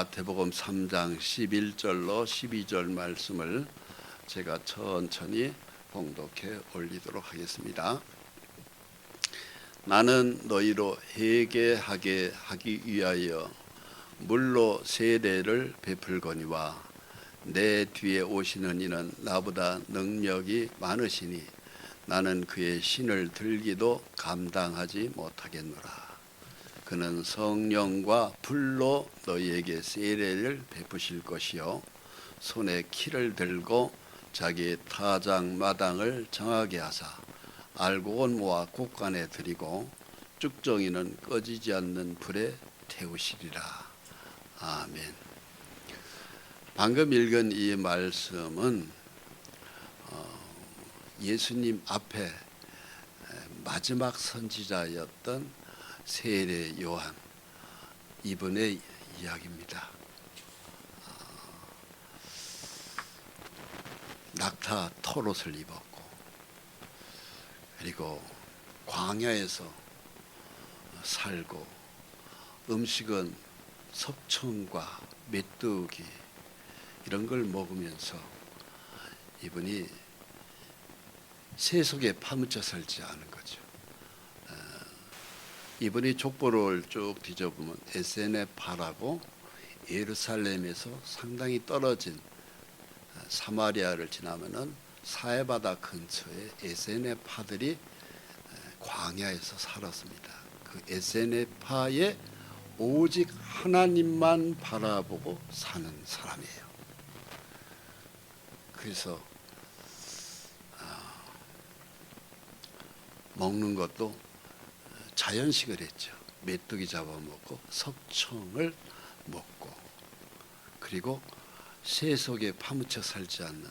마태복음 3장 11절로 12절 말씀을 제가 천천히 봉독해 올리도록 하겠습니다. 나는 너희로 회개하게 하기 위하여 물로 세례를 베풀거니와 내 뒤에 오시는 이는 나보다 능력이 많으시니 나는 그의 신을 들기도 감당하지 못하겠노라. 그는 성령과 불로 너희에게 세례를 베푸실 것이요 손에 키를 들고 자기의 타작마당을 정하게 하사 알곡은 모아 곳간에 들이고 쭉정이는 꺼지지 않는 불에 태우시리라. 아멘. 방금 읽은 이 말씀은 예수님 앞에 마지막 선지자였던 세례 요한 이분의 이야기입니다. 낙타 털옷을 입었고 그리고 광야에서 살고 음식은 석청과 메뚜기 이런 걸 먹으면서 이분이 세속에 파묻혀 살지 않은 거죠. 이분이 족보를 쭉 뒤져보면 에세네파라고 예루살렘에서 상당히 떨어진 사마리아를 지나면은 사해바다 근처에 에세네파들이 광야에서 살았습니다. 그 에세네파에 오직 하나님만 바라보고 사는 사람이에요. 그래서 먹는 것도 자연식을 했죠. 메뚜기 잡아먹고 석청을 먹고 그리고 세속에 파묻혀 살지 않는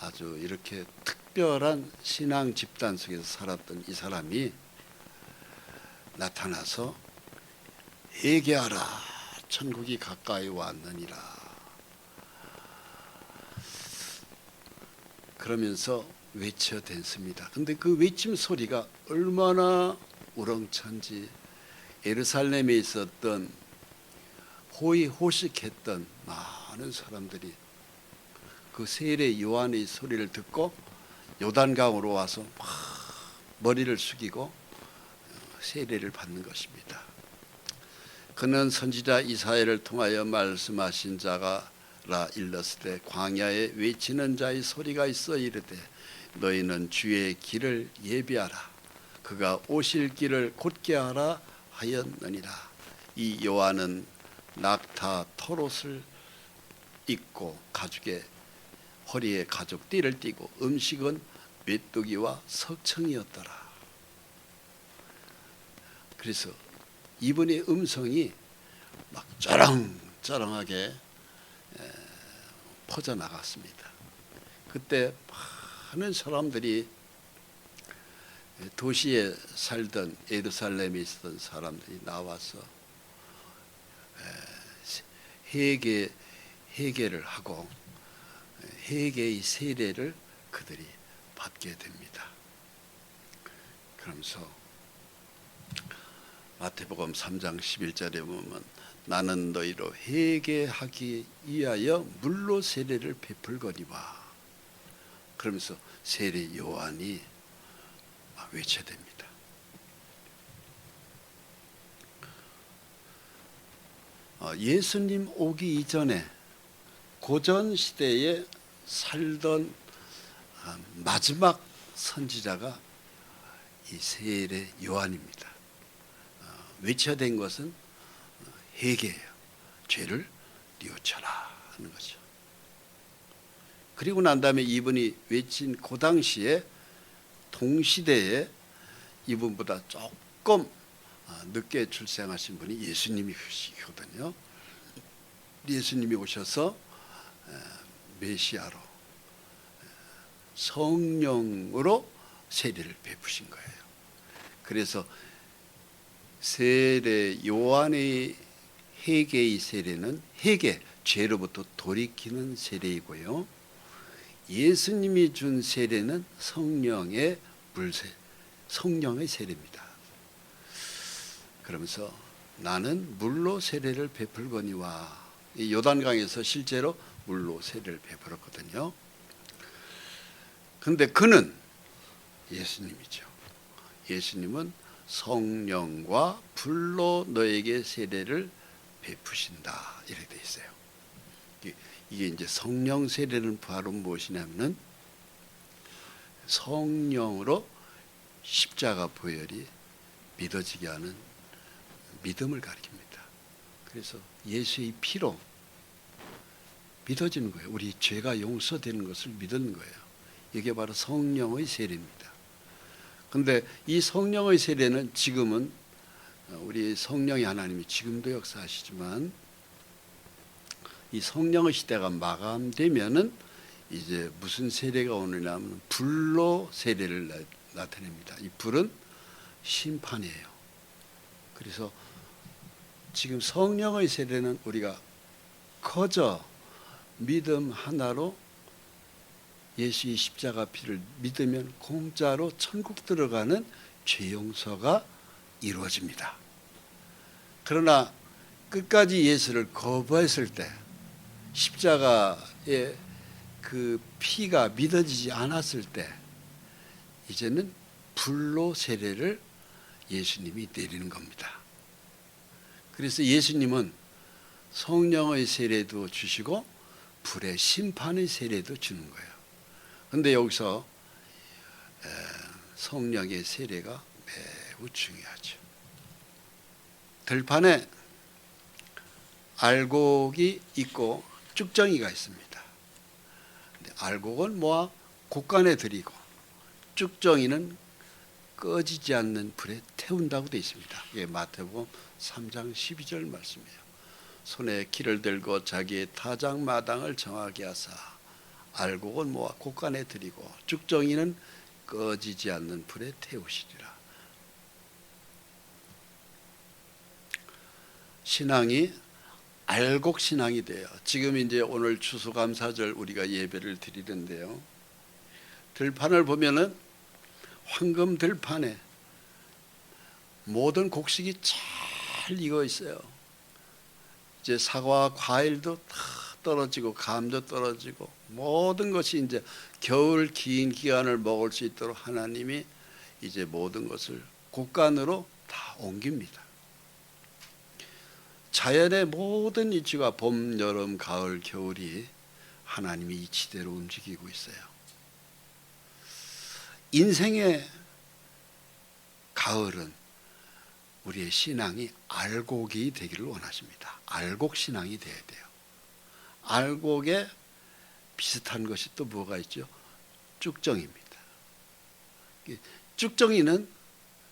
아주 이렇게 특별한 신앙 집단 속에서 살았던 이 사람이 나타나서 회개하라 천국이 가까이 왔느니라 그러면서 외쳐댔습니다. 근데 그 외침 소리가 얼마나 우렁찬지 예루살렘에 있었던 호의호식했던 많은 사람들이 그 세례 요한의 소리를 듣고 요단강으로 와서 막 머리를 숙이고 세례를 받는 것입니다. 그는 선지자 이사야를 통하여 말씀하신 자가라 일렀으되 광야에 외치는 자의 소리가 있어 이르되 너희는 주의 길을 예비하라. 그가 오실 길을 곧게 하라 하였느니라. 이 요한은 낙타 털옷을 입고 가죽에 허리에 가죽 띠를 띠고 음식은 메뚜기와 석청이었더라. 그래서 이분의 음성이 막 쩌렁쩌렁하게 퍼져나갔습니다. 그때 많은 사람들이 도시에 살던 예루살렘에 있었던 사람들이 나와서 회개를 하고 회개의 세례를 그들이 받게 됩니다. 그러면서 마태복음 3장 11절에 보면 나는 너희로 회개하기 위하여 물로 세례를 베풀거니와 그러면서 세례 요한이 외쳐댑니다. 예수님 오기 이전에 고전 시대에 살던 마지막 선지자가 이 세례 요한입니다. 외쳐댄 것은 회개예요. 죄를 뉘우쳐라 하는 거죠. 그리고 난 다음에 이분이 외친 그 당시에 동시대에 이분보다 조금 늦게 출생하신 분이 예수님이시거든요. 예수님이 오셔서 메시아로 성령으로 세례를 베푸신 거예요. 그래서 세례 요한의 회개의 세례는 회개, 죄로부터 돌이키는 세례이고요. 예수님이 준 세례는 성령의 세례입니다. 그러면서 나는 물로 세례를 베풀거니와 이 요단강에서 실제로 물로 세례를 베풀었거든요. 그런데 그는 예수님이죠. 예수님은 성령과 불로 너에게 세례를 베푸신다 이렇게 돼 있어요. 이게 이제 성령 세례는 바로 무엇이냐면은 성령으로 십자가 보혈이 믿어지게 하는 믿음을 가리킵니다. 그래서 예수의 피로 믿어지는 거예요. 우리 죄가 용서되는 것을 믿는 거예요. 이게 바로 성령의 세례입니다. 그런데 이 성령의 세례는 지금은 우리 성령의 하나님이 지금도 역사하시지만 이 성령의 시대가 마감되면은 이제 무슨 세례가 오느냐 하면 불로 세례를 나타냅니다. 이 불은 심판이에요. 그래서 지금 성령의 세례는 우리가 거저 믿음 하나로 예수의 십자가 피를 믿으면 공짜로 천국 들어가는 죄 용서가 이루어집니다. 그러나 끝까지 예수를 거부했을 때 십자가의 그 피가 믿어지지 않았을 때 이제는 불로 세례를 예수님이 내리는 겁니다. 그래서 예수님은 성령의 세례도 주시고 불의 심판의 세례도 주는 거예요. 그런데 여기서 성령의 세례가 매우 중요하죠. 들판에 알곡이 있고 쭉정이가 있습니다. 알곡은 모아 곡간에 들이고 쭉정이는 꺼지지 않는 불에 태운다고 되어 있습니다. 이게 마태복음 3장 12절 말씀이에요. 손에 키를 들고 자기의 타작 마당을 정하게 하사 알곡은 모아 곡간에 들이고 쭉정이는 꺼지지 않는 불에 태우시리라. 신앙이 알곡 신앙이 돼요. 지금 이제 오늘 추수감사절 우리가 예배를 드리는데요. 들판을 보면은 황금 들판에 모든 곡식이 잘 익어 있어요. 이제 사과, 과일도 다 떨어지고 감도 떨어지고 모든 것이 이제 겨울 긴 기간을 먹을 수 있도록 하나님이 이제 모든 것을 곡간으로 다 옮깁니다. 자연의 모든 이치가 봄, 여름, 가을, 겨울이 하나님이 이치대로 움직이고 있어요. 인생의 가을은 우리의 신앙이 알곡이 되기를 원하십니다. 알곡 신앙이 돼야 돼요. 알곡에 비슷한 것이 또 뭐가 있죠? 쭉정이입니다. 쭉정이는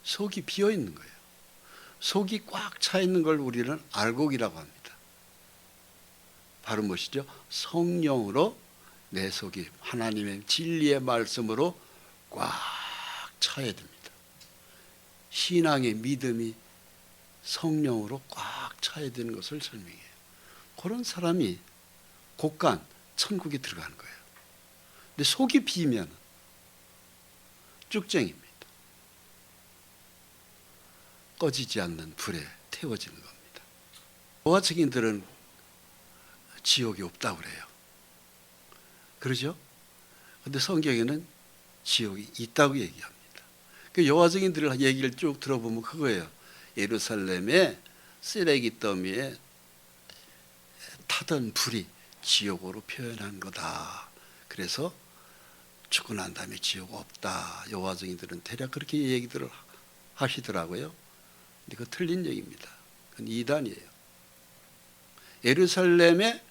속이 비어 있는 거예요. 속이 꽉 차 있는 걸 우리는 알곡이라고 합니다. 바로 무엇이죠? 성령으로 내 속이 하나님의 진리의 말씀으로 꽉 차야 됩니다. 신앙의 믿음이 성령으로 꽉 차야 되는 것을 설명해요. 그런 사람이 곡간 천국에 들어가는 거예요. 근데 속이 비면 쭉정입니다. 꺼지지 않는 불에 태워지는 겁니다. 여호와 증인들은 지옥이 없다고 그래요. 그러죠? 그런데 성경에는 지옥이 있다고 얘기합니다. 그 여호와 증인들의 얘기를 쭉 들어보면 그거예요. 예루살렘의 쓰레기 더미에 타던 불이 지옥으로 표현한 거다. 그래서 죽고 난 다음에 지옥 없다. 여호와 증인들은 대략 그렇게 얘기들을 하시더라고요. 근데 그거 틀린 얘기입니다. 그건 이단이에요. 예루살렘의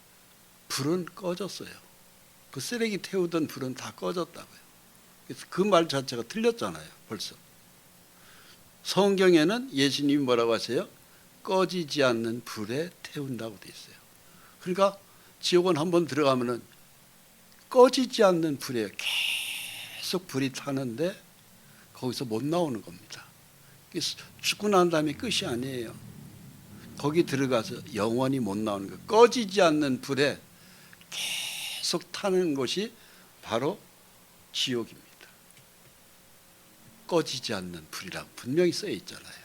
불은 꺼졌어요. 그 쓰레기 태우던 불은 다 꺼졌다고요. 그래서 그 말 자체가 틀렸잖아요. 벌써. 성경에는 예수님이 뭐라고 하세요? 꺼지지 않는 불에 태운다고 돼 있어요. 그러니까 지옥은 한번 들어가면은 꺼지지 않는 불에 계속 불이 타는데 거기서 못 나오는 겁니다. 죽고 난 다음에 끝이 아니에요. 거기 들어가서 영원히 못 나오는 거예요. 꺼지지 않는 불에 계속 타는 것이 바로 지옥입니다. 꺼지지 않는 불이라고 분명히 써 있잖아요.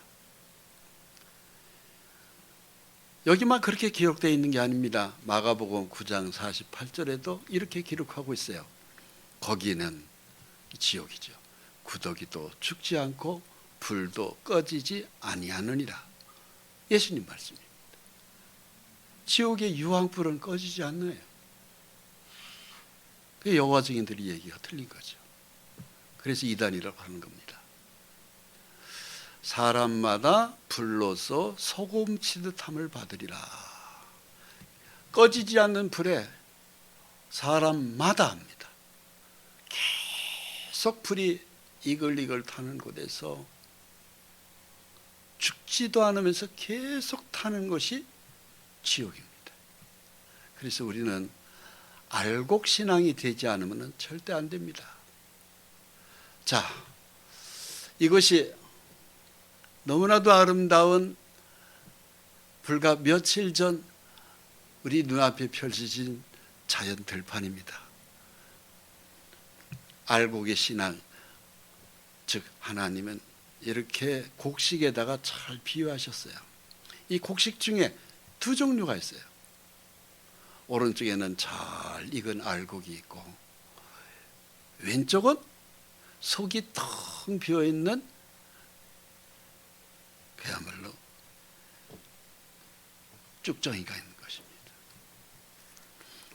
여기만 그렇게 기록되어 있는 게 아닙니다. 마가복음 9장 48절에도 이렇게 기록하고 있어요. 거기는 지옥이죠. 구더기도 죽지 않고 불도 꺼지지 아니하느니라. 예수님 말씀입니다. 지옥의 유황불은 꺼지지 않나요? 그 여호와 증인들이 얘기가 틀린 거죠. 그래서 이단이라고 하는 겁니다. 사람마다 불로서 소금치듯함을 받으리라. 꺼지지 않는 불에 사람마다 합니다. 계속 불이 이글이글 타는 곳에서 죽지도 않으면서 계속 타는 것이 지옥입니다. 그래서 우리는 알곡신앙이 되지 않으면 절대 안 됩니다. 자, 이것이 너무나도 아름다운 불과 며칠 전 우리 눈앞에 펼쳐진 자연 들판입니다. 알곡의 신앙, 즉 하나님은 이렇게 곡식에다가 잘 비유하셨어요. 이 곡식 중에 두 종류가 있어요. 오른쪽에는 잘 익은 알곡이 있고 왼쪽은 속이 텅 비어있는 그야말로 쭉정이가 있는 것입니다.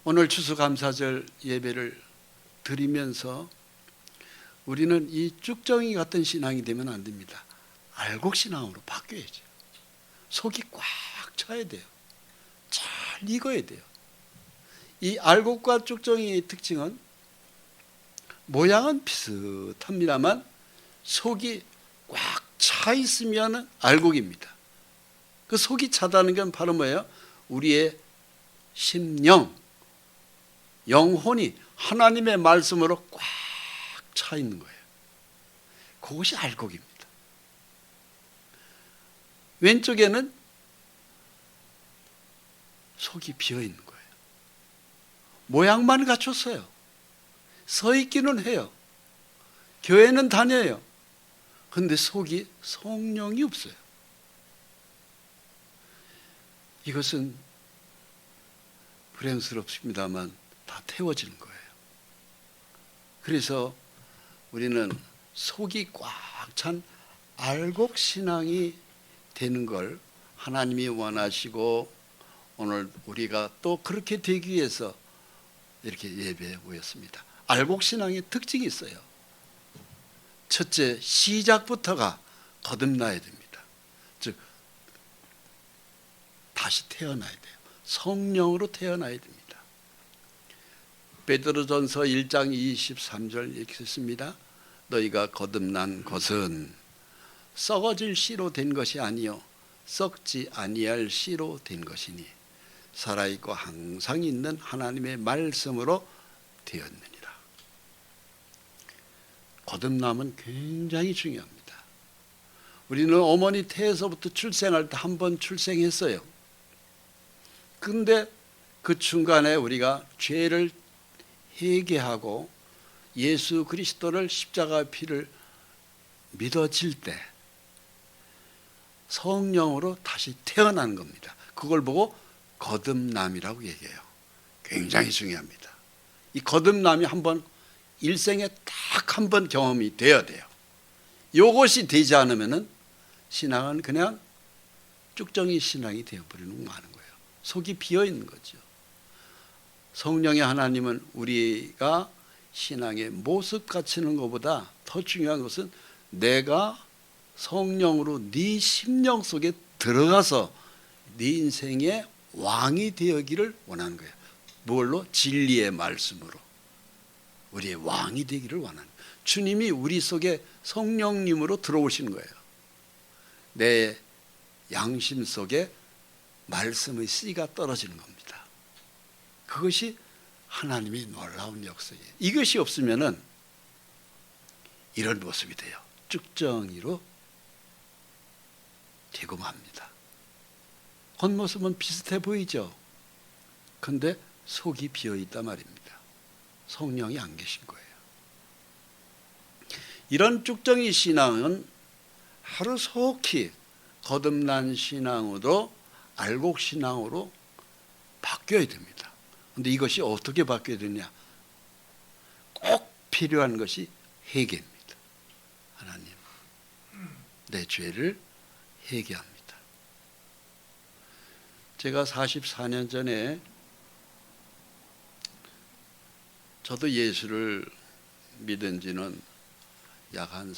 오늘 추수감사절 예배를 드리면서 우리는 이 쭉정이 같은 신앙이 되면 안 됩니다. 알곡신앙으로 바뀌어야죠. 속이 꽉 차야 돼요. 잘 익어야 돼요. 이 알곡과 쭉정이의 특징은 모양은 비슷합니다만 속이 꽉 차 있으면 알곡입니다. 그 속이 차다는 건 바로 뭐예요? 우리의 심령, 영혼이 하나님의 말씀으로 꽉 차 있는 거예요. 그것이 알곡입니다. 왼쪽에는 속이 비어 있는 거예요. 모양만 갖췄어요. 서 있기는 해요. 교회는 다녀요. 그런데 속이 성령이 없어요. 이것은 불행스럽습니다만 다 태워지는 거예요. 그래서 우리는 속이 꽉 찬 알곡신앙이 되는 걸 하나님이 원하시고 오늘 우리가 또 그렇게 되기 위해서 이렇게 예배에 모였습니다. 알곡신앙의 특징이 있어요. 첫째, 시작부터가 거듭나야 됩니다. 즉 다시 태어나야 돼요. 성령으로 태어나야 됩니다. 베드로전서 1장 23절 이렇게 썼습니다. 너희가 거듭난 것은 썩어질 씨로 된 것이 아니요 썩지 아니할 씨로 된 것이니 살아있고 항상 있는 하나님의 말씀으로 되었느니라. 거듭남은 굉장히 중요합니다. 우리는 어머니 태에서부터 출생할 때 한 번 출생했어요. 그런데 그 중간에 우리가 죄를 회개하고 예수 그리스도를 십자가 피를 믿어질 때 성령으로 다시 태어나는 겁니다. 그걸 보고 거듭남이라고 얘기해요. 굉장히 중요합니다. 이 거듭남이 한번 일생에 딱 한 번 경험이 되어야 돼요. 이것이 되지 않으면 신앙은 그냥 쭉정이 신앙이 되어버리는 많은 거예요. 속이 비어있는 거죠. 성령의 하나님은 우리가 신앙의 모습 갖추는 것보다 더 중요한 것은 내가 성령으로 네 심령 속에 들어가서 네 인생의 왕이 되기를 원하는 거예요. 뭘로? 진리의 말씀으로 우리의 왕이 되기를 원하는 거예요. 주님이 우리 속에 성령님으로 들어오시는 거예요. 내 양심 속에 말씀의 씨가 떨어지는 겁니다. 그것이 하나님의 놀라운 역사예요. 이것이 없으면은 이런 모습이 돼요. 쭉정이로 되고 맙니다. 겉모습은 비슷해 보이죠. 그런데 속이 비어있단 말입니다. 성령이 안 계신 거예요. 이런 쭉정이 신앙은 하루속히 거듭난 신앙으로 알곡신앙으로 바뀌어야 됩니다. 그런데 이것이 어떻게 바뀌어야 되냐? 꼭 필요한 것이 회개입니다. 하나님, 내 죄를 회개합니다. 제가 44년 전에 저도 예수를 믿은 지는 약 한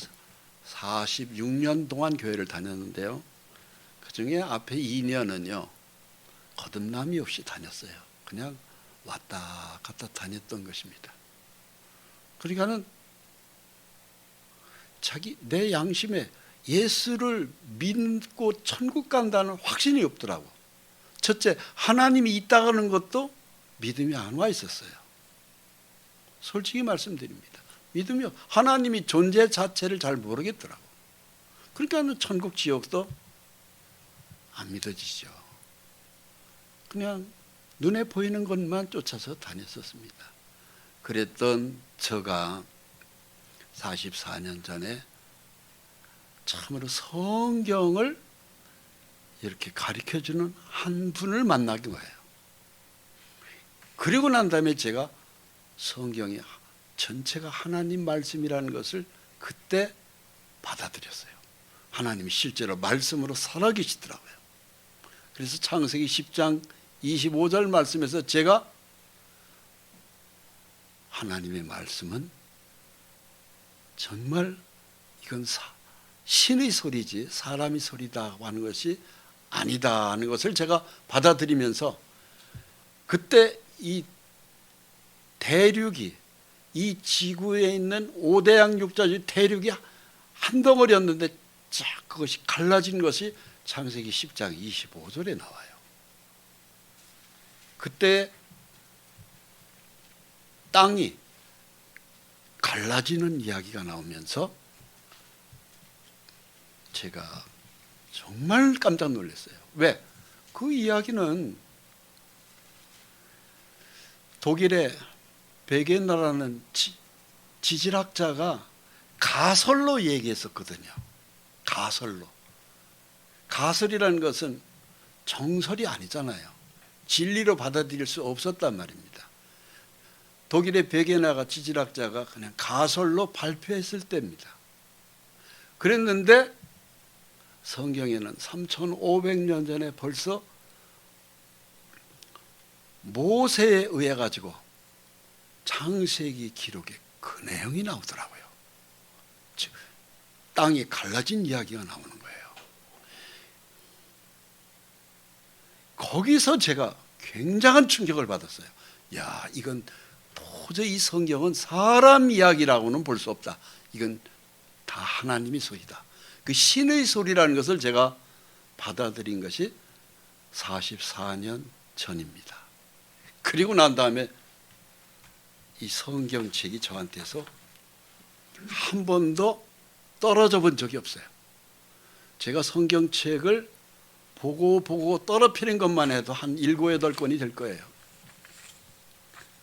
46년 동안 교회를 다녔는데요. 그 중에 앞에 2년은요, 거듭남이 없이 다녔어요. 그냥 왔다 갔다 다녔던 것입니다. 그러니까는 내 양심에 예수를 믿고 천국 간다는 확신이 없더라고. 첫째, 하나님이 있다는 것도 믿음이 안 와 있었어요. 솔직히 말씀드립니다. 믿음이 하나님이 존재 자체를 잘 모르겠더라고. 그러니까 천국 지옥도 안 믿어지죠. 그냥 눈에 보이는 것만 쫓아서 다녔었습니다. 그랬던 저가 44년 전에 참으로 성경을 이렇게 가르쳐주는 한 분을 만나게 거예요. 그리고 난 다음에 제가 성경이 전체가 하나님 말씀이라는 것을 그때 받아들였어요. 하나님이 실제로 말씀으로 살아계시더라고요. 그래서 창세기 10장 25절 말씀에서 제가 하나님의 말씀은 정말 이건 신의 소리지 사람의 소리다 하는 것이 아니다 하는 것을 제가 받아들이면서 그때 이 대륙이 이 지구에 있는 5대양 육자의 대륙이 한 덩어리였는데 쫙 그것이 갈라진 것이 창세기 10장 25절에 나와요. 그때 땅이 갈라지는 이야기가 나오면서 제가 정말 깜짝 놀랐어요. 왜? 그 이야기는 독일의 베게너라는 지질학자가 가설로 얘기했었거든요. 가설로. 가설이라는 것은 정설이 아니잖아요. 진리로 받아들일 수 없었단 말입니다. 독일의 베게너가 지질학자가 그냥 가설로 발표했을 때입니다. 그랬는데 성경에는 3500년 전에 벌써 모세에 의해 가지고 창세기 기록에 그 내용이 나오더라고요. 즉 땅이 갈라진 이야기가 나오는 거예요. 거기서 제가 굉장한 충격을 받았어요. 야, 이건 도저히 이 성경은 사람 이야기라고는 볼 수 없다. 이건 다 하나님의 소리다. 그 신의 소리라는 것을 제가 받아들인 것이 44년 전입니다. 그리고 난 다음에 이 성경책이 저한테서 한 번도 떨어져 본 적이 없어요. 제가 성경책을 보고 떨어뜨린 것만 해도 한 7, 8권이 될 거예요.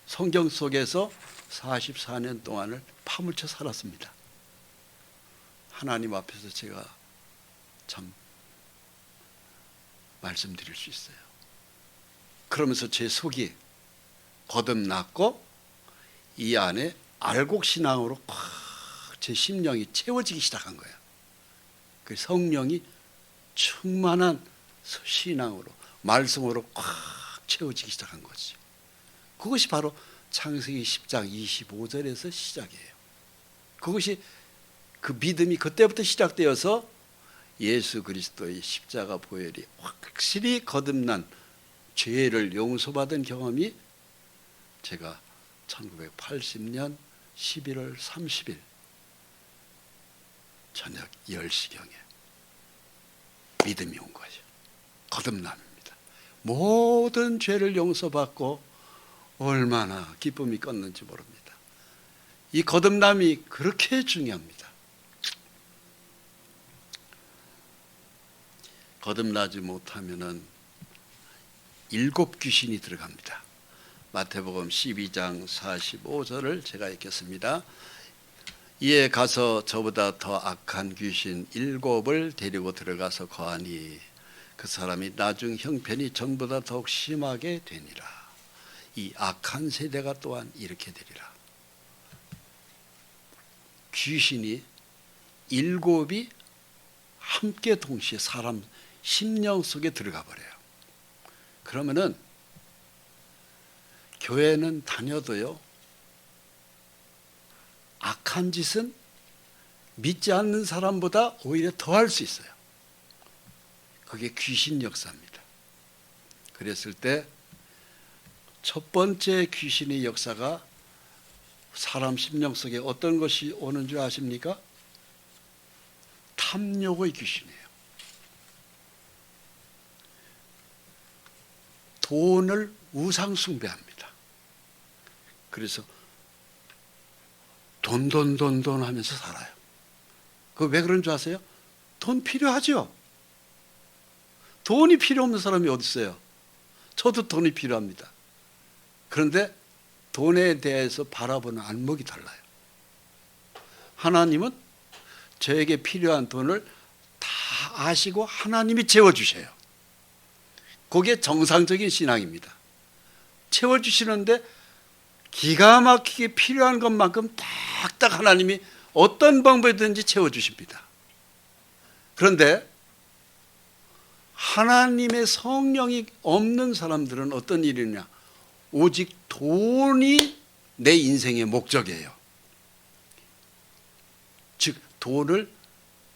성경 속에서 44년 동안을 파묻혀 살았습니다. 하나님 앞에서 제가 참 말씀드릴 수 있어요. 그러면서 제 속이 거듭났고 이 안에 알곡신앙으로 꽉 제 심령이 채워지기 시작한 거예요. 그 성령이 충만한 신앙으로 말씀으로 꽉 채워지기 시작한 거지. 그것이 바로 창세기 10장 25절에서 시작이에요. 그것이 그 믿음이 그때부터 시작되어서 예수 그리스도의 십자가 보혈이 확실히 거듭난 죄를 용서받은 경험이 제가 1980년 11월 30일 저녁 10시경에 믿음이 온 거죠. 거듭남입니다. 모든 죄를 용서받고 얼마나 기쁨이 컸는지 모릅니다. 이 거듭남이 그렇게 중요합니다. 거듭나지 못하면은 7 귀신이 들어갑니다. 마태복음 12장 45절을 제가 읽겠습니다. 이에 가서 저보다 더 악한 귀신 7을 데리고 들어가서 거하니 그 사람이 나중 형편이 전보다 더욱 심하게 되니라. 이 악한 세대가 또한 이렇게 되리라. 귀신이 일곱이 함께 동시에 사람 심령 속에 들어가 버려요. 그러면은 교회는 다녀도요, 악한 짓은 믿지 않는 사람보다 오히려 더 할 수 있어요. 그게 귀신 역사입니다. 그랬을 때 첫 번째 귀신의 역사가 사람 심령 속에 어떤 것이 오는 줄 아십니까? 탐욕의 귀신이에요. 돈을 우상 숭배합니다. 그래서 돈 하면서 살아요. 그 왜 그런 줄 아세요? 돈 필요하죠. 돈이 필요 없는 사람이 어디 있어요? 저도 돈이 필요합니다. 그런데 돈에 대해서 바라보는 안목이 달라요. 하나님은 저에게 필요한 돈을 다 아시고 하나님이 채워주셔요. 그게 정상적인 신앙입니다. 채워주시는데 기가 막히게 필요한 것만큼 딱딱 하나님이 어떤 방법이든지 채워주십니다. 그런데 하나님의 성령이 없는 사람들은 어떤 일이냐? 오직 돈이 내 인생의 목적이에요. 즉 돈을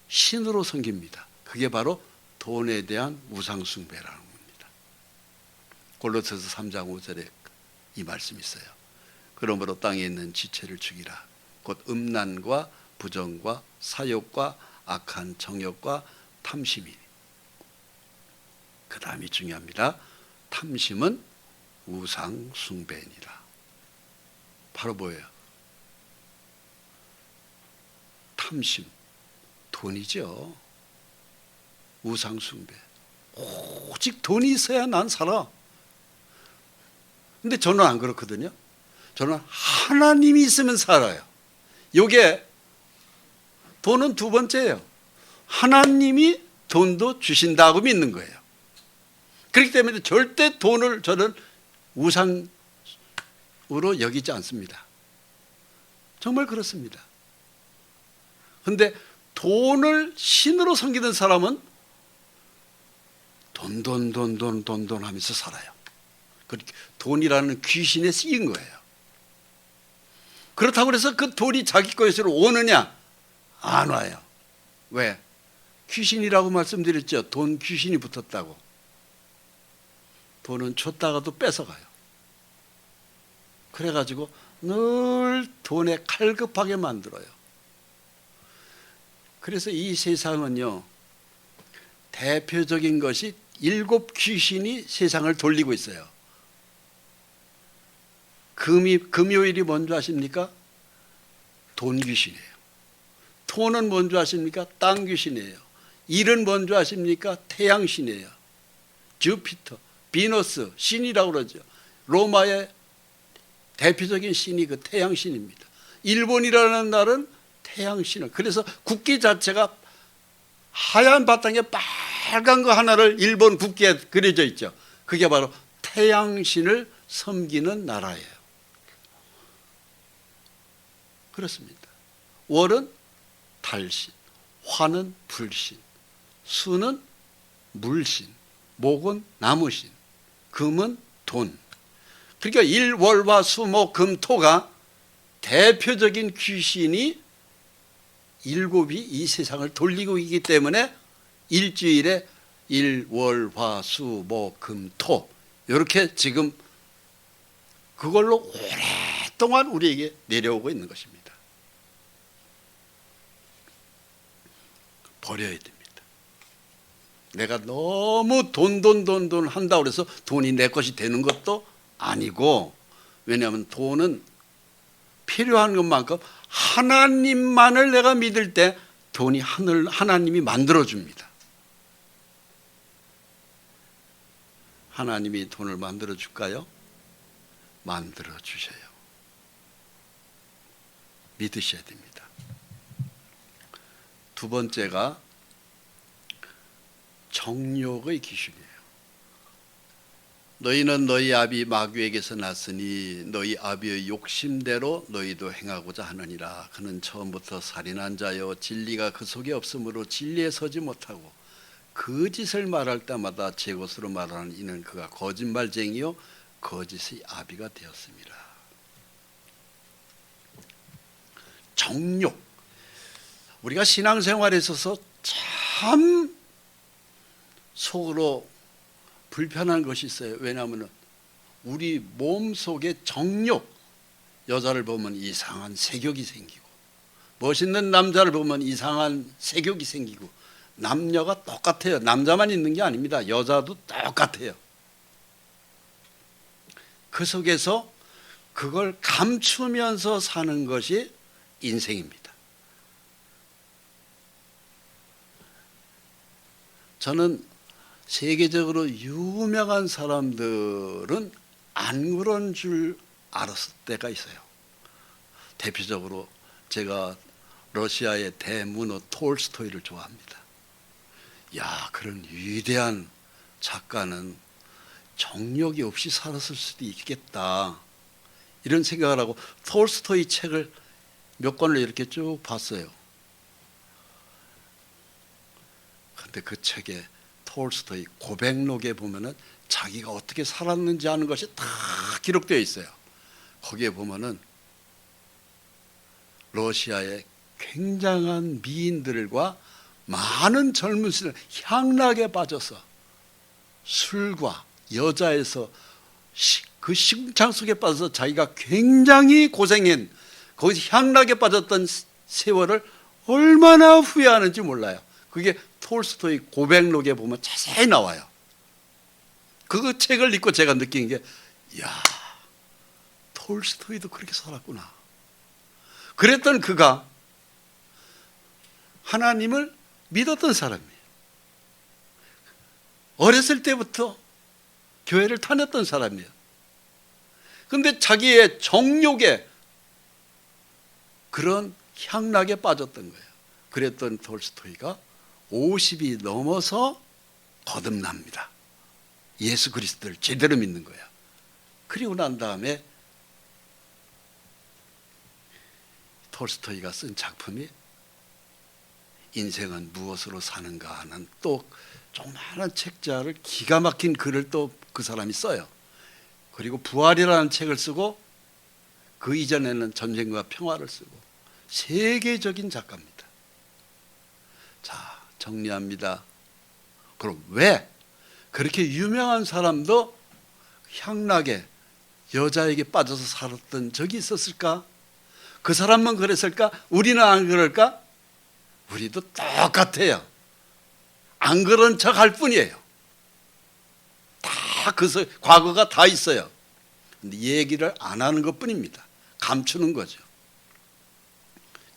신으로 섬깁니다. 그게 바로 돈에 대한 우상숭배라는 겁니다. 골로새서 3장 5절에 이 말씀이 있어요. 그러므로 땅에 있는 지체를 죽이라. 곧 음란과 부정과 사욕과 악한 정욕과 탐심이니. 그 다음이 중요합니다. 탐심은 우상 숭배니라. 바로 뭐예요? 탐심, 돈이죠. 우상 숭배. 오직 돈이 있어야 난 살아. 근데 저는 안 그렇거든요. 저는 하나님이 있으면 살아요. 요게 돈은 두 번째예요. 하나님이 돈도 주신다고 믿는 거예요. 그렇기 때문에 절대 돈을 저는 우상으로 여기지 않습니다. 정말 그렇습니다. 그런데 돈을 신으로 섬기는 사람은 돈 하면서 살아요. 그러니까 돈이라는 귀신에 쓰인 거예요. 그렇다고 해서 그 돈이 자기 것으로 오느냐? 안 와요. 왜? 귀신이라고 말씀드렸죠. 돈 귀신이 붙었다고. 돈은 줬다가도 뺏어가요. 그래가지고 늘 돈에 칼급하게 만들어요. 그래서 이 세상은요, 대표적인 것이 7 귀신이 세상을 돌리고 있어요. 금요일이 뭔지 아십니까? 돈 귀신이에요. 토는 뭔지 아십니까? 땅 귀신이에요. 일은 뭔지 아십니까? 태양 신이에요. 주피터, 비너스 신이라고 그러죠. 로마의 대표적인 신이 그 태양 신입니다. 일본이라는 나라는 태양 신을. 그래서 국기 자체가 하얀 바탕에 빨간 거 하나를 일본 국기에 그려져 있죠. 그게 바로 태양 신을 섬기는 나라예요. 그렇습니다. 월은 달신, 화는 불신, 수는 물신, 목은 나무신, 금은 돈. 그러니까 일, 월, 화, 수, 목, 금, 토가 대표적인 귀신이 7이 이 세상을 돌리고 있기 때문에 일주일에 일, 월, 화, 수, 목, 금, 토 이렇게 지금 그걸로 오랫동안 우리에게 내려오고 있는 것입니다. 버려야 됩니다. 내가 너무 돈 한다고 해서 돈이 내 것이 되는 것도 아니고, 왜냐하면 돈은 필요한 것만큼 하나님만을 내가 믿을 때 돈이 하나님이 만들어줍니다. 하나님이 돈을 만들어줄까요? 만들어주셔요. 믿으셔야 됩니다. 두 번째가 정욕의 귀신이에요. 너희는 너희 아비 마귀에게서 났으니 너희 아비의 욕심대로 너희도 행하고자 하느니라. 그는 처음부터 살인한 자여 진리가 그 속에 없으므로 진리에 서지 못하고 거짓을 말할 때마다 제 것으로 말하는 이는 그가 거짓말쟁이요 거짓의 아비가 되었습니다. 정욕. 우리가 신앙생활에 있어서 참 속으로 불편한 것이 있어요. 왜냐하면 우리 몸속에 정욕, 여자를 보면 이상한 색욕이 생기고 멋있는 남자를 보면 이상한 색욕이 생기고 남녀가 똑같아요. 남자만 있는 게 아닙니다. 여자도 똑같아요. 그 속에서 그걸 감추면서 사는 것이 인생입니다. 저는 세계적으로 유명한 사람들은 안 그런 줄 알았을 때가 있어요. 대표적으로 제가 러시아의 대문호 톨스토이를 좋아합니다. 야, 그런 위대한 작가는 정욕이 없이 살았을 수도 있겠다, 이런 생각을 하고 톨스토이 책을 몇 권을 이렇게 쭉 봤어요. 근데 그 책에 톨스토이 고백록에 보면은 자기가 어떻게 살았는지 하는 것이 다 기록되어 있어요. 거기에 보면은 러시아의 굉장한 미인들과 많은 젊은 시절 향락에 빠져서 술과 여자에서 그 시궁창 속에 빠져서 자기가 굉장히 고생한, 거기서 향락에 빠졌던 세월을 얼마나 후회하는지 몰라요. 그게 톨스토이 고백록에 보면 자세히 나와요. 그 책을 읽고 제가 느낀 게, 이야, 톨스토이도 그렇게 살았구나. 그랬던 그가 하나님을 믿었던 사람이에요. 어렸을 때부터 교회를 다녔던 사람이에요. 그런데 자기의 정욕에 그런 향락에 빠졌던 거예요. 그랬던 톨스토이가 50이 넘어서 거듭납니다. 예수 그리스도를 제대로 믿는 거예요. 그리고 난 다음에 톨스토이가 쓴 작품이 인생은 무엇으로 사는가 하는 또 조그마한 책자를, 기가 막힌 글을 또 그 사람이 써요. 그리고 부활이라는 책을 쓰고 그 이전에는 전쟁과 평화를 쓰고 세계적인 작가입니다. 자, 정리합니다. 그럼 왜 그렇게 유명한 사람도 향락에 여자에게 빠져서 살았던 적이 있었을까? 그 사람만 그랬을까? 우리는 안 그럴까? 우리도 똑같아요. 안 그런 척 할 뿐이에요. 다 그 과거가 다 있어요. 근데 얘기를 안 하는 것 뿐입니다. 감추는 거죠.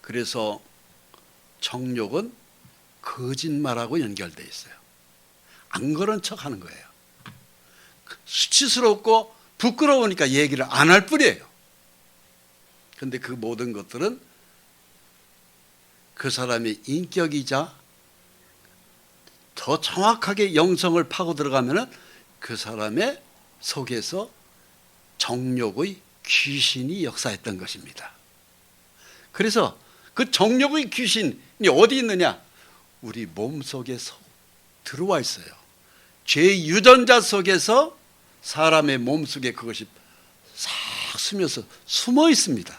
그래서 정욕은 거짓말하고 연결되어 있어요. 안 그런 척 하는 거예요. 수치스럽고 부끄러우니까 얘기를 안 할 뿐이에요. 그런데 그 모든 것들은 그 사람의 인격이자 더 정확하게 영성을 파고 들어가면은 그 사람의 속에서 정욕의 귀신이 역사했던 것입니다. 그래서 그 정욕의 귀신이 어디 있느냐? 우리 몸속에 들어와 있어요. 죄의 유전자 속에서 사람의 몸속에 그것이 싹 스며서 숨어 있습니다.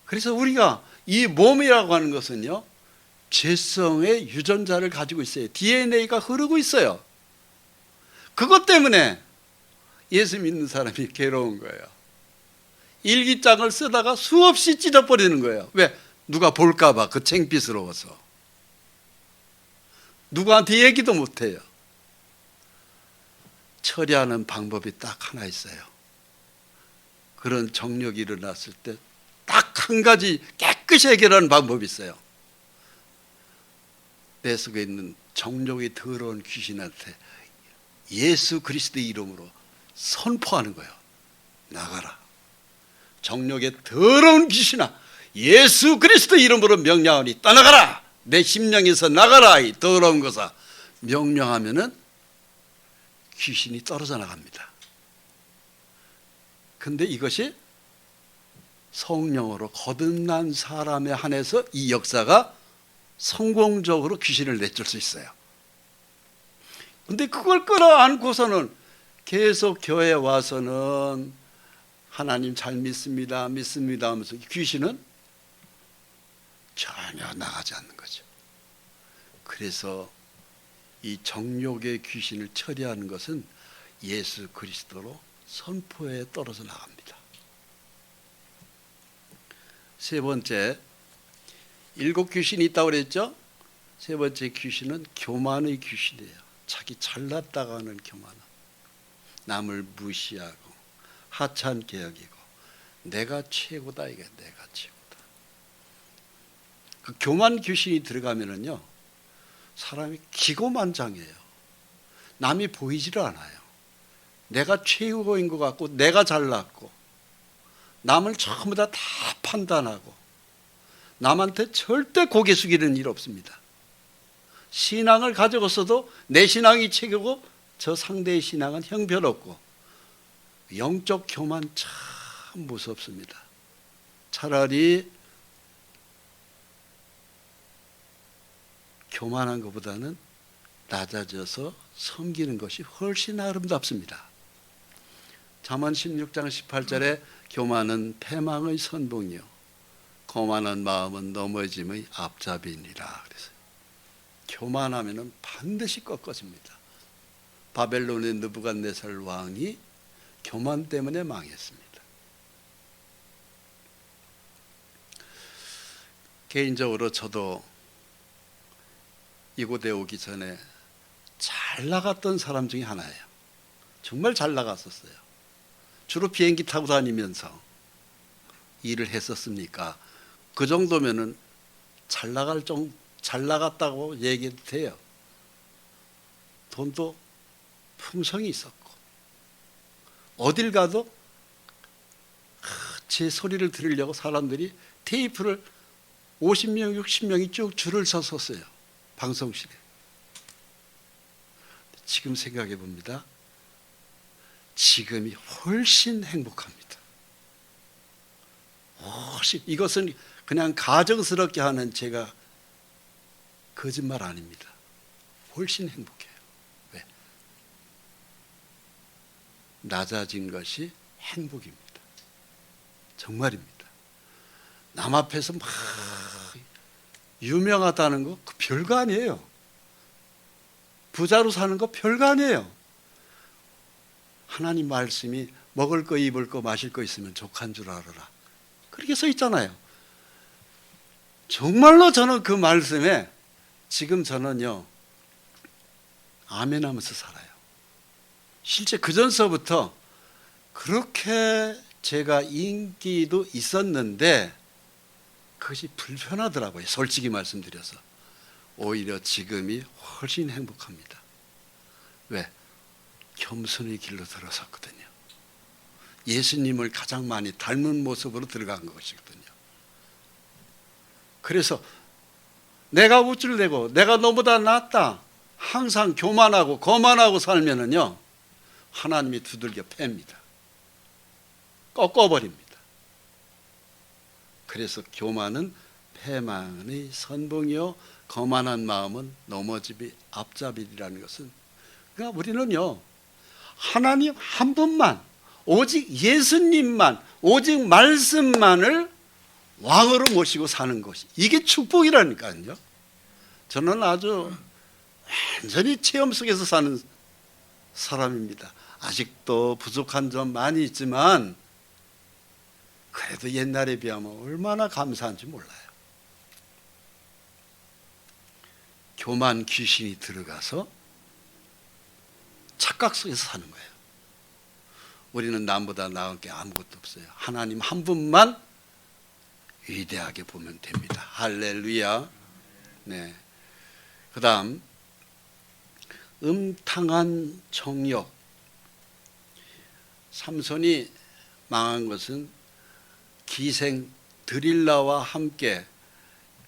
그래서 우리가 이 몸이라고 하는 것은요, 죄성의 유전자를 가지고 있어요. DNA가 흐르고 있어요. 그것 때문에 예수 믿는 사람이 괴로운 거예요. 일기장을 쓰다가 수없이 찢어버리는 거예요. 왜? 누가 볼까 봐, 그 창피스러워서. 누구한테 얘기도 못해요. 처리하는 방법이 딱 하나 있어요. 그런 정욕이 일어났을 때 딱 한 가지 깨끗이 해결하는 방법이 있어요. 내 속에 있는 정욕이 더러운 귀신한테 예수 그리스도의 이름으로 선포하는 거예요. 나가라. 정욕의 더러운 귀신아, 예수 그리스도의 이름으로 명령하니 떠나가라. 내 심령에서 나가라 이 더러운 것아 명령하면은 귀신이 떨어져 나갑니다. 근데 이것이 성령으로 거듭난 사람에 한해서 이 역사가 성공적으로 귀신을 내쫓을 수 있어요. 근데 그걸 끌어안고서는 계속 교회에 와서는 하나님 잘 믿습니다, 믿습니다 하면서 귀신은 전혀 나가지 않는 거죠. 그래서 이 정욕의 귀신을 처리하는 것은 예수 그리스도로 선포에 떨어져 나갑니다. 세 번째, 7 귀신이 있다고 그랬죠? 세 번째 귀신은 교만의 귀신이에요. 자기 잘났다가 하는 교만, 남을 무시하고 하찮게 여기고 내가 최고다, 이게 내가 최고다. 그 교만 귀신이 들어가면은요 사람이 기고만장해요. 남이 보이지를 않아요. 내가 최고인 것 같고 내가 잘났고 남을 전부 다 판단하고 남한테 절대 고개 숙이는 일 없습니다. 신앙을 가지고서도 내 신앙이 최고고 저 상대의 신앙은 형편없고 영적 교만 참 무섭습니다. 차라리 교만한 것보다는 낮아져서 섬기는 것이 훨씬 아름답습니다. 잠언 16장 18절에 교만은 패망의 선봉이요 거만한 마음은 넘어짐의 앞잡이니라 그래서 교만하면은 반드시 꺾어집니다. 바벨론의 느부갓네살 왕이 교만 때문에 망했습니다. 개인적으로 저도 이곳에 오기 전에 잘 나갔던 사람 중에 하나예요. 정말 잘 나갔었어요. 주로 비행기 타고 다니면서 일을 했었으니까 그 정도면은 잘 나갔다고 얘기해도 돼요. 돈도 풍성이 있었고 어딜 가도 제 소리를 들으려고 사람들이 테이프를 50명, 60명이 쭉 줄을 섰었어요. 방송실에. 지금 생각해 봅니다. 지금이 훨씬 행복합니다. 훨씬. 이것은 그냥 가정스럽게 하는 제가 거짓말 아닙니다. 훨씬 행복해요. 왜? 낮아진 것이 행복입니다. 정말입니다. 남 앞에서 막 유명하다는 거 그 별거 아니에요. 부자로 사는 거 별거 아니에요. 하나님 말씀이 먹을 거 입을 거 마실 거 있으면 족한 줄 알아라. 그렇게 써 있잖아요. 정말로 저는 그 말씀에 지금 저는요 아멘 하면서 살아요. 실제 그 전서부터 그렇게 제가 인기도 있었는데 그것이 불편하더라고요. 솔직히 말씀드려서. 오히려 지금이 훨씬 행복합니다. 왜? 겸손의 길로 들어섰거든요. 예수님을 가장 많이 닮은 모습으로 들어간 것이거든요. 그래서 내가 우쭐 내고 내가 너보다 낫다 항상 교만하고 거만하고 살면은요 하나님이 두들겨 팹니다. 꺾어버립니다. 그래서 교만은 패망의 선봉이요 거만한 마음은 넘어짐이 앞잡이라는 것은 그러니까 우리는요 하나님 한 분만 오직 예수님만 오직 말씀만을 왕으로 모시고 사는 것이 이게 축복이라니까요. 저는 아주 완전히 체험 속에서 사는 사람입니다. 아직도 부족한 점 많이 있지만 그래도 옛날에 비하면 얼마나 감사한지 몰라요. 교만 귀신이 들어가서 착각 속에서 사는 거예요. 우리는 남보다 나은 게 아무것도 없어요. 하나님 한 분만 위대하게 보면 됩니다. 할렐루야. 네. 그 다음 음탕한 정욕. 삼손이 망한 것은 기생 드릴라와 함께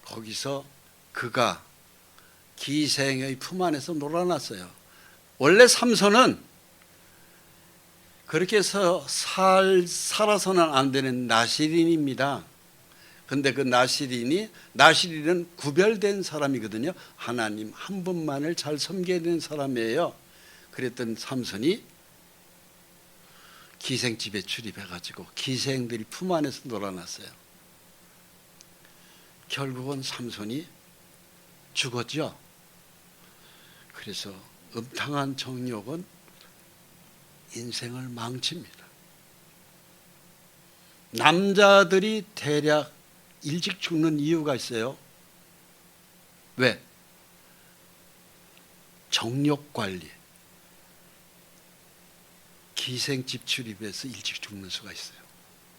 거기서 그가 기생의 품 안에서 놀아났어요. 원래 삼손은 그렇게 해서 살아서는 안 되는 나시린입니다. 근데 그 나시린은 구별된 사람이거든요. 하나님 한 분만을 잘 섬겨야 되는 사람이에요. 그랬던 삼손이 기생집에 출입해가지고 기생들이 품 안에서 놀아났어요. 결국은 삼손이 죽었죠. 그래서 음탕한 정욕은 인생을 망칩니다. 남자들이 대략 일찍 죽는 이유가 있어요. 왜? 정욕 관리. 기생집 출입해서 일찍 죽는 수가 있어요.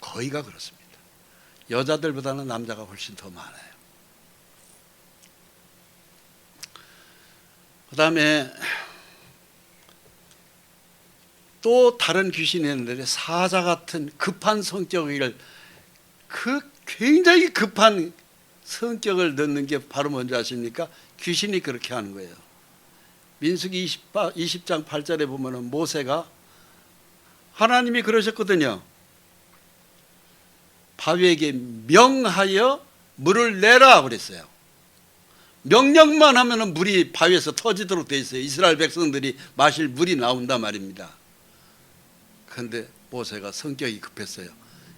거의가 그렇습니다. 여자들보다는 남자가 훨씬 더 많아요. 그 다음에 또 다른 귀신이 있는데 사자 같은 급한 성격을 굉장히 급한 성격을 넣는 게 바로 뭔지 아십니까? 귀신이 그렇게 하는 거예요. 민수기 20장 8절에 보면은 모세가 하나님이 그러셨거든요. 바위에게 명하여 물을 내라 그랬어요. 명령만 하면은 물이 바위에서 터지도록 돼 있어요. 이스라엘 백성들이 마실 물이 나온단 말입니다. 그런데 모세가 성격이 급했어요.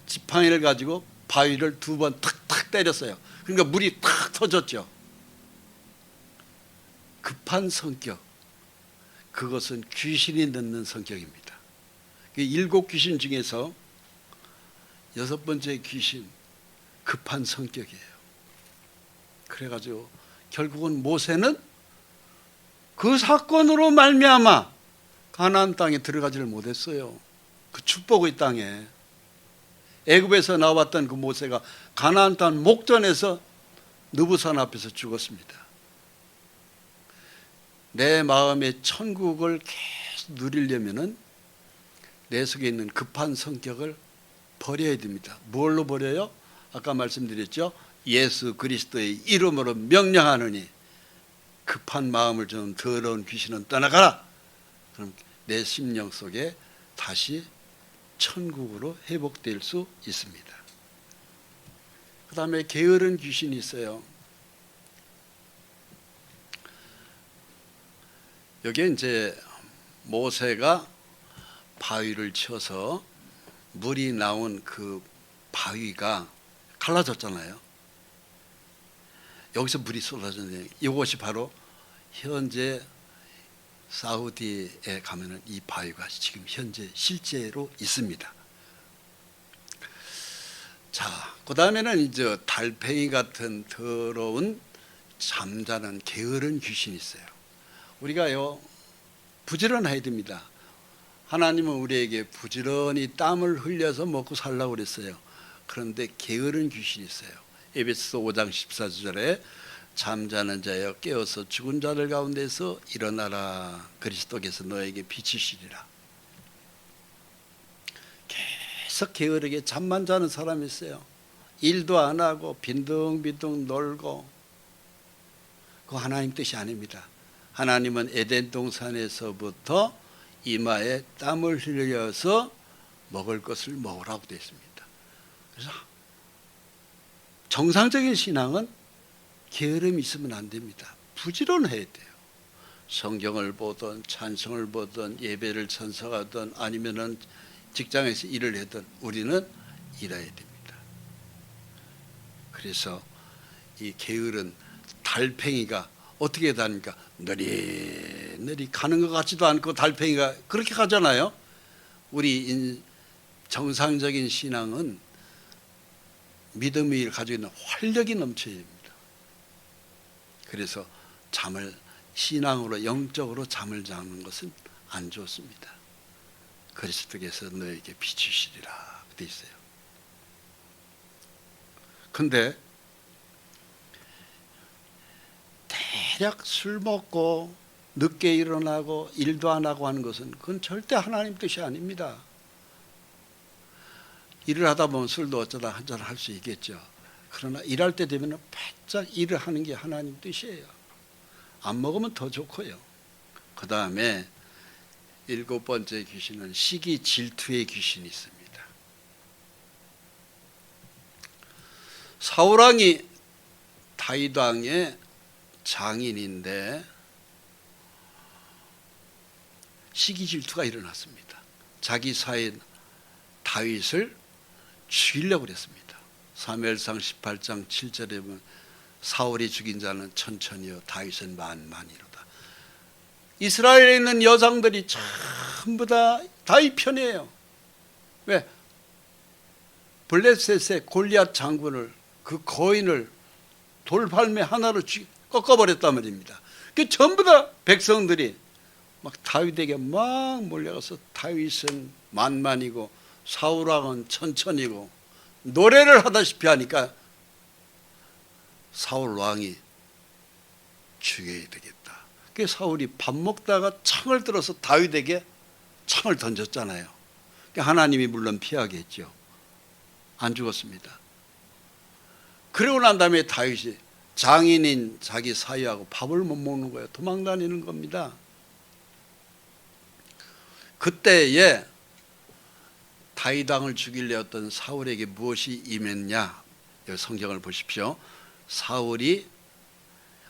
지팡이를 가지고 바위를 2번 탁탁 때렸어요. 그러니까 물이 탁 터졌죠. 급한 성격, 그것은 귀신이 넣는 성격입니다. 7 귀신 중에서 6번째 귀신, 급한 성격이에요. 그래가지고 결국은 모세는 그 사건으로 말미암아 가나안 땅에 들어가지를 못했어요. 그 축복의 땅에. 애굽에서 나왔던 그 모세가 가나안 땅 목전에서 느부산 앞에서 죽었습니다. 내 마음의 천국을 계속 누리려면은 내 속에 있는 급한 성격을 버려야 됩니다. 뭘로 버려요? 아까 말씀드렸죠. 예수 그리스도의 이름으로 명령하느니 급한 마음을 주는 더러운 귀신은 떠나가라. 그럼 내 심령 속에 다시 천국으로 회복될 수 있습니다. 그 다음에 게으른 귀신이 있어요. 여기에 이제 모세가 바위를 쳐서 물이 나온 그 바위가 갈라졌잖아요. 여기서 물이 쏟아졌는데 이것이 바로 현재 사우디에 가면은 이 바위가 지금 현재 실제로 있습니다. 자, 그 다음에는 이제 달팽이 같은 더러운 잠자는 게으른 귀신이 있어요. 우리가요 부지런해야 됩니다. 하나님은 우리에게 부지런히 땀을 흘려서 먹고 살라고 그랬어요. 그런데 게으른 귀신이 있어요. 에베소서 5장 14절에 잠자는 자여 깨어서 죽은 자들 가운데서 일어나라. 그리스도께서 너에게 비치시리라. 계속 게으르게 잠만 자는 사람이 있어요. 일도 안 하고 빈둥빈둥 놀고. 그거 하나님 뜻이 아닙니다. 하나님은 에덴 동산에서부터 이마에 땀을 흘려서 먹을 것을 먹으라고 되어 있습니다. 그래서 정상적인 신앙은 게으름이 있으면 안 됩니다. 부지런해야 돼요. 성경을 보든 찬송을 보든 예배를 찬송하든 아니면은 직장에서 일을 하든 우리는 일해야 됩니다. 그래서 이 게으른 달팽이가 어떻게 다닙니까? 느리느리 가는 것 같지도 않고 달팽이가 그렇게 가잖아요. 우리 정상적인 신앙은 믿음이 가지고 있는 활력이 넘쳐야 됩니다. 그래서 신앙으로 영적으로 잠을 자는 것은 안 좋습니다. 그리스도께서 너에게 비추시리라 돼 있어요. 근데 대략 술 먹고 늦게 일어나고 일도 안 하고 하는 것은 그건 절대 하나님 뜻이 아닙니다. 일을 하다 보면 술도 어쩌다 한잔 할 수 있겠죠. 그러나 일할 때 되면 바짝 일을 하는 게 하나님 뜻이에요. 안 먹으면 더 좋고요. 그 다음에 7번째 귀신은 시기 질투의 귀신이 있습니다. 사울왕이 다윗 왕의 장인인데 시기 질투가 일어났습니다. 자기 사인 다윗을 죽이려고 그랬습니다. 사무엘상 18장 7절에 보면 사울이 죽인 자는 천천히요 다윗은 만만이로다. 이스라엘에 있는 여장들이 전부 다 다윗 편이에요. 왜? 블레셋의 골리앗 장군을, 그 거인을 돌팔매 하나로 꺾어버렸단 말입니다. 그 전부 다 백성들이 막 다윗에게 막 몰려가서 다윗은 만만이고 사울왕은 천천히고 노래를 하다시피 하니까 사울 왕이 죽여야 되겠다. 그래서 사울이 밥 먹다가 창을 들어서 다윗에게 창을 던졌잖아요. 하나님이 물론 피하게 했죠. 안 죽었습니다. 그러고 난 다음에 다윗이 장인인 자기 사위하고 밥을 못 먹는 거예요. 도망 다니는 겁니다. 그때에 다윗 왕을 죽이려 했던 사울에게 무엇이 임했냐? 여기 성경을 보십시오. 사울이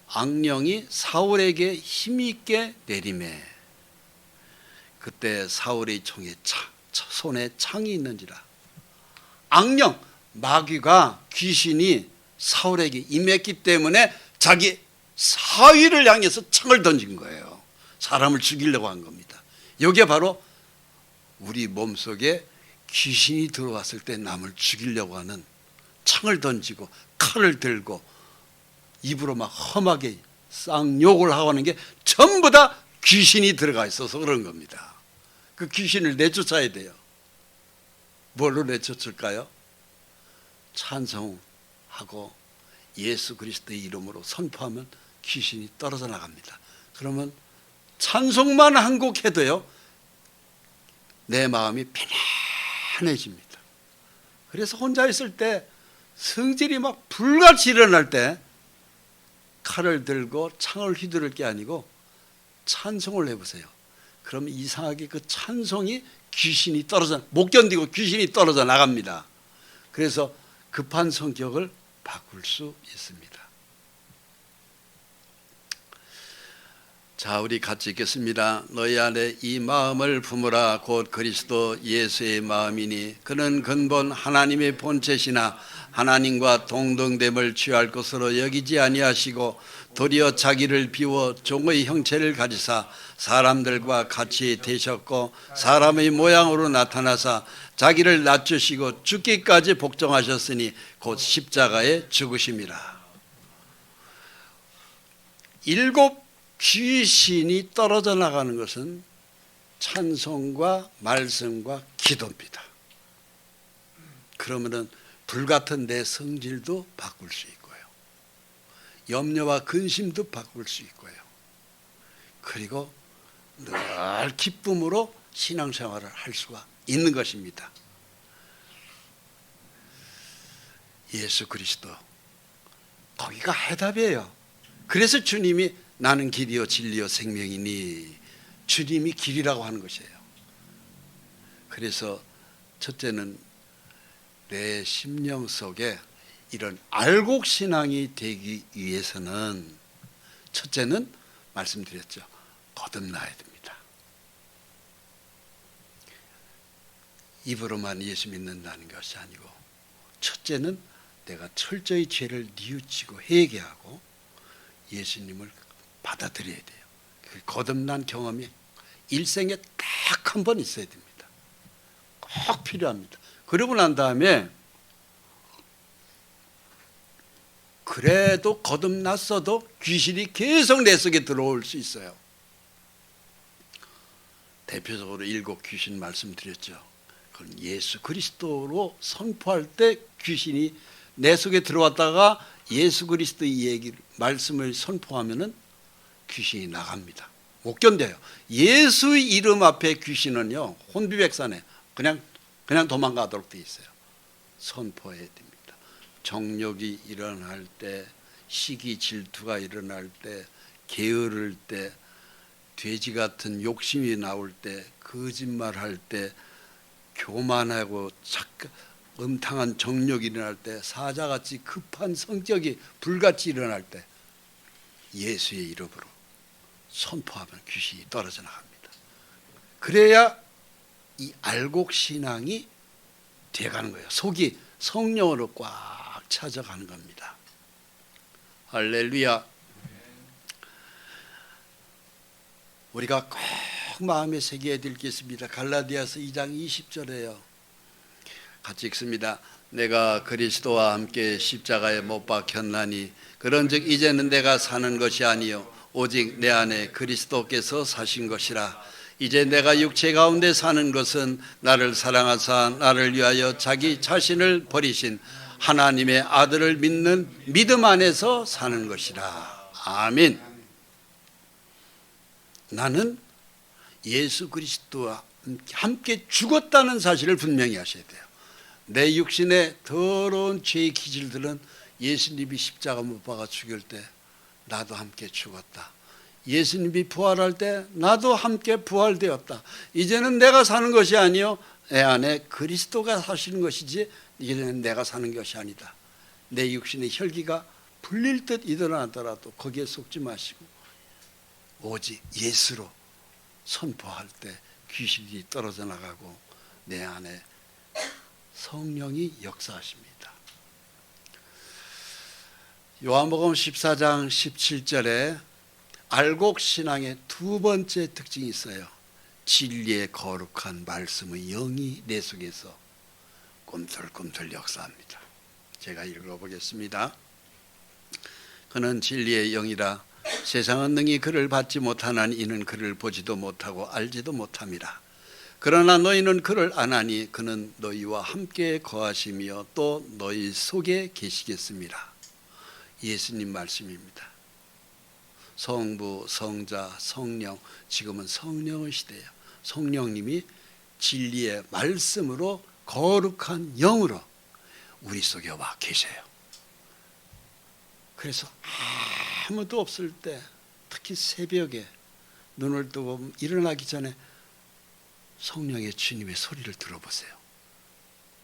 악령이 사울에게 힘있게 내리매 그때 사울의 손에 창이 있는지라. 악령, 마귀가, 귀신이 사울에게 임했기 때문에 자기 사위를 향해서 창을 던진 거예요. 사람을 죽이려고 한 겁니다. 이게 바로 우리 몸속에 귀신이 들어왔을 때 남을 죽이려고 하는, 창을 던지고 칼을 들고 입으로 막 험하게 쌍욕을 하고 하는 게 전부 다 귀신이 들어가 있어서 그런 겁니다. 그 귀신을 내쫓아야 돼요. 뭘로 내쫓을까요? 찬송하고 예수 그리스도의 이름으로 선포하면 귀신이 떨어져 나갑니다. 그러면 찬송만 한 곡 해도요 내 마음이 편안해집니다. 그래서 혼자 있을 때 성질이 막 불같이 일어날 때 칼을 들고 창을 휘두를 게 아니고 찬송을 해보세요. 그럼 이상하게 그 찬송이 귀신이 떨어져, 못 견디고 귀신이 떨어져 나갑니다. 그래서 급한 성격을 바꿀 수 있습니다. 자, 우리 같이 읽겠습니다. 너희 안에 이 마음을 품으라. 곧 그리스도 예수의 마음이니 그는 근본 하나님의 본체시나 하나님과 동등됨을 취할 것으로 여기지 아니하시고 도리어 자기를 비워 종의 형체를 가지사 사람들과 같이 되셨고 사람의 모양으로 나타나사 자기를 낮추시고 죽기까지 복종하셨으니 곧 십자가에 죽으심이라. 7 귀신이 떨어져 나가는 것은 찬송과 말씀과 기도입니다. 그러면은 불같은 내 성질도 바꿀 수 있고요. 염려와 근심도 바꿀 수 있고요. 그리고 늘 기쁨으로 신앙생활을 할 수가 있는 것입니다. 예수 그리스도, 거기가 해답이에요. 그래서 주님이 나는 길이요 진리요 생명이니, 주님이 길이라고 하는 것이에요. 그래서 첫째는 내 심령 속에 이런 알곡신앙이 되기 위해서는 첫째는 말씀드렸죠. 거듭나야 됩니다. 입으로만 예수 믿는다는 것이 아니고 첫째는 내가 철저히 죄를 뉘우치고 회개하고 예수님을 받아들여야 돼요. 그 거듭난 경험이 일생에 딱 한 번 있어야 됩니다. 꼭 필요합니다. 그러고 난 다음에 그래도 거듭났어도 귀신이 계속 내 속에 들어올 수 있어요. 대표적으로 7 귀신 말씀드렸죠. 그건 예수 그리스도로 선포할 때 귀신이 내 속에 들어왔다가 예수 그리스도의 얘기를, 말씀을 선포하면은 귀신이 나갑니다. 못 견뎌요. 예수의 이름 앞에 귀신은요 혼비백산에 그냥 도망가도록 돼 있어요. 선포해야 됩니다. 정욕이 일어날 때, 시기 질투가 일어날 때, 게으를 때, 돼지 같은 욕심이 나올 때, 거짓말할 때, 교만하고 음탕한 정욕이 일어날 때, 사자같이 급한 성격이 불같이 일어날 때 예수의 이름으로 선포하면 귀신이 떨어져 나갑니다. 그래야 이 알곡 신앙이 돼가는 거예요. 속이 성령으로 꽉 차져가는 겁니다. 할렐루야. 우리가 꼭 마음에 새겨야 될 게 있습니다. 갈라디아서 2장 20절에요. 같이 읽습니다. 내가 그리스도와 함께 십자가에 못 박혔나니 그런즉 이제는 내가 사는 것이 아니요 오직 내 안에 그리스도께서 사신 것이라. 이제 내가 육체 가운데 사는 것은 나를 사랑하사 나를 위하여 자기 자신을 버리신 하나님의 아들을 믿는 믿음 안에서 사는 것이라. 아멘. 나는 예수 그리스도와 함께 죽었다는 사실을 분명히 하셔야 돼요. 내 육신의 더러운 죄의 기질들은 예수님이 십자가 못 박아 죽일 때 나도 함께 죽었다. 예수님이 부활할 때 나도 함께 부활되었다. 이제는 내가 사는 것이 아니요 내 안에 그리스도가 사시는 것이지 이제는 내가 사는 것이 아니다. 내 육신의 혈기가 불릴 듯 일어나더라도 거기에 속지 마시고 오직 예수로 선포할 때 귀신이 떨어져 나가고 내 안에 성령이 역사하십니다. 요한복음 14장 17절에 알곡 신앙의 두 번째 특징이 있어요. 진리의 거룩한 말씀의 영이 내 속에서 꿈틀꿈틀 역사합니다. 제가 읽어보겠습니다. 그는 진리의 영이라 세상은 능히 그를 받지 못하나니 이는 그를 보지도 못하고 알지도 못함이라. 그러나 너희는 그를 아나니 그는 너희와 함께 거하시며 또 너희 속에 계시겠습니다. 예수님 말씀입니다. 성부, 성자, 성령, 지금은 성령의 시대예요. 성령님이 진리의 말씀으로 거룩한 영으로 우리 속에 와 계셔요. 그래서 아무도 없을 때 특히 새벽에 눈을 뜨고 일어나기 전에 성령의 주님의 소리를 들어보세요.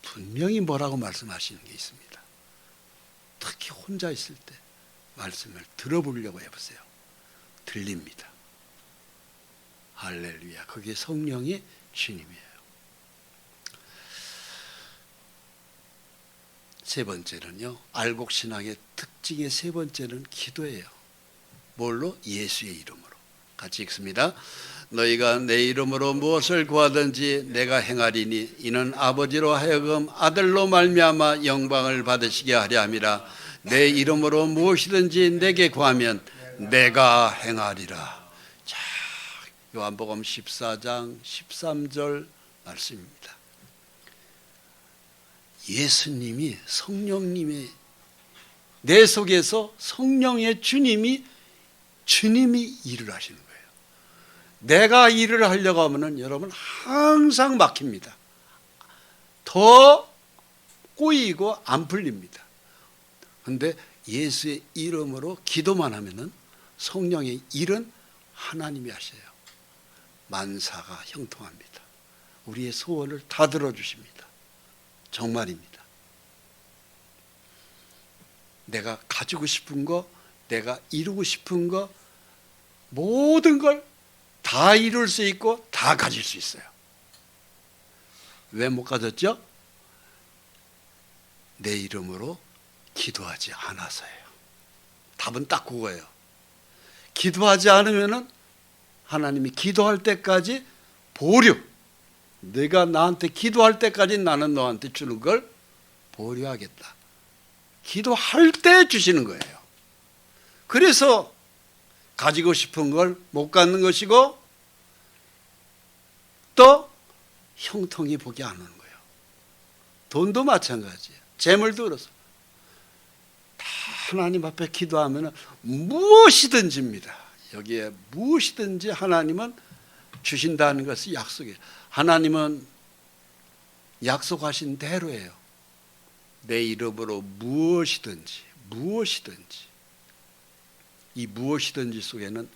분명히 뭐라고 말씀하시는 게 있습니다. 특히 혼자 있을 때 말씀을 들어보려고 해보세요. 들립니다. 할렐루야. 그게 성령이 주님이에요. 세 번째는요, 알곡신앙의 특징의 세 번째는 기도예요. 뭘로? 예수의 이름으로. 같이 읽습니다. 너희가 내 이름으로 무엇을 구하든지 내가 행하리니 이는 아버지로 하여금 아들로 말미암아 영광을 받으시게 하려 함이라. 내 이름으로 무엇이든지 내게 구하면 내가 행하리라. 자, 요한복음 14장 13절 말씀입니다. 예수님이 성령님의 내 속에서 성령의 주님이 일을 하시는 거예요. 내가 일을 하려고 하면은 여러분 항상 막힙니다. 더 꼬이고 안 풀립니다. 그런데 예수의 이름으로 기도만 하면은 성령의 일은 하나님이 하셔요. 만사가 형통합니다. 우리의 소원을 다 들어주십니다. 정말입니다. 내가 가지고 싶은 거, 내가 이루고 싶은 거, 모든 걸 다 이룰 수 있고 다 가질 수 있어요. 왜 못 가졌죠? 내 이름으로 기도하지 않아서예요. 답은 딱 그거예요. 기도하지 않으면은 하나님이 기도할 때까지 보류, 내가 나한테 기도할 때까지 나는 너한테 주는 걸 보류하겠다. 기도할 때 주시는 거예요. 그래서 가지고 싶은 걸 못 갖는 것이고 또 형통이 복이 안 오는 거예요. 돈도 마찬가지예요. 재물도 그렇습니다. 다 하나님 앞에 기도하면 무엇이든지입니다. 여기에 무엇이든지 하나님은 주신다는 것이 약속이에요. 하나님은 약속하신 대로예요. 내 이름으로 무엇이든지 이 무엇이든지 속에는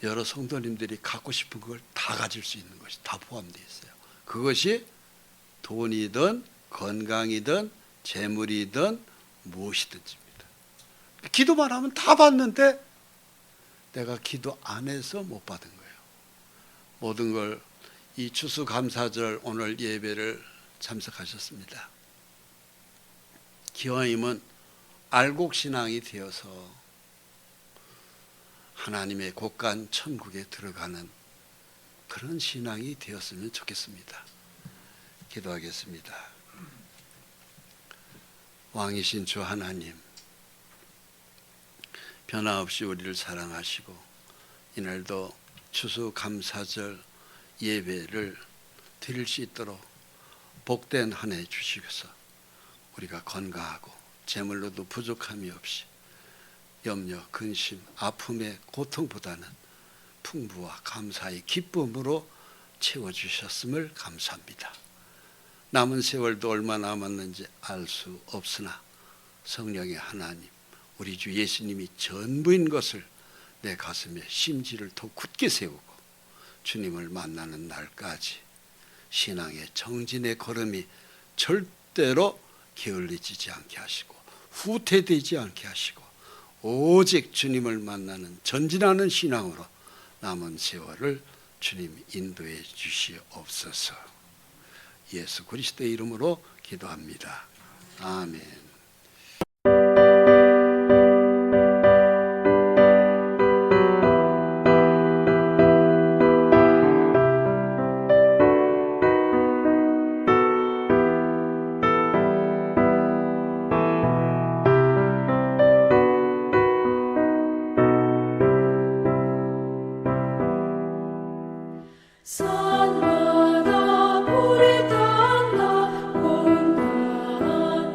여러 성도님들이 갖고 싶은 걸 다 가질 수 있는 것이 다 포함되어 있어요. 그것이 돈이든 건강이든 재물이든 무엇이든지입니다. 기도만 하면 다 받는데 내가 기도 안 해서 못 받은 거예요. 모든 걸 이 추수감사절 오늘 예배를 참석하셨습니다. 기왕이면 알곡신앙이 되어서 하나님의 곳간 천국에 들어가는 그런 신앙이 되었으면 좋겠습니다. 기도하겠습니다. 왕이신 주 하나님, 변함없이 우리를 사랑하시고 이날도 추수감사절 예배를 드릴 수 있도록 복된 한 해 주시고서 우리가 건강하고 재물로도 부족함이 없이 염려, 근심, 아픔의 고통보다는 풍부와 감사의 기쁨으로 채워주셨음을 감사합니다. 남은 세월도 얼마나 남았는지 알 수 없으나 성령의 하나님, 우리 주 예수님이 전부인 것을 내 가슴에 심지를 더 굳게 세우고 주님을 만나는 날까지 신앙의 정진의 걸음이 절대로 게을리지지 않게 하시고 후퇴되지 않게 하시고 오직 주님을 만나는 전진하는 신앙으로 남은 세월을 주님 인도해 주시옵소서. 예수 그리스도의 이름으로 기도합니다. 아멘. 산마다 불이 탄다 온갖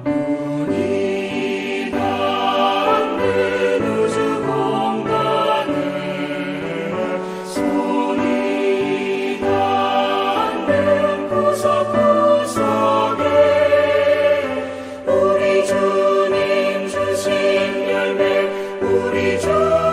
눈이 닿는 우주 공간에 손이 닿는 구석구석에 우리 주님 주신 열매 우리 주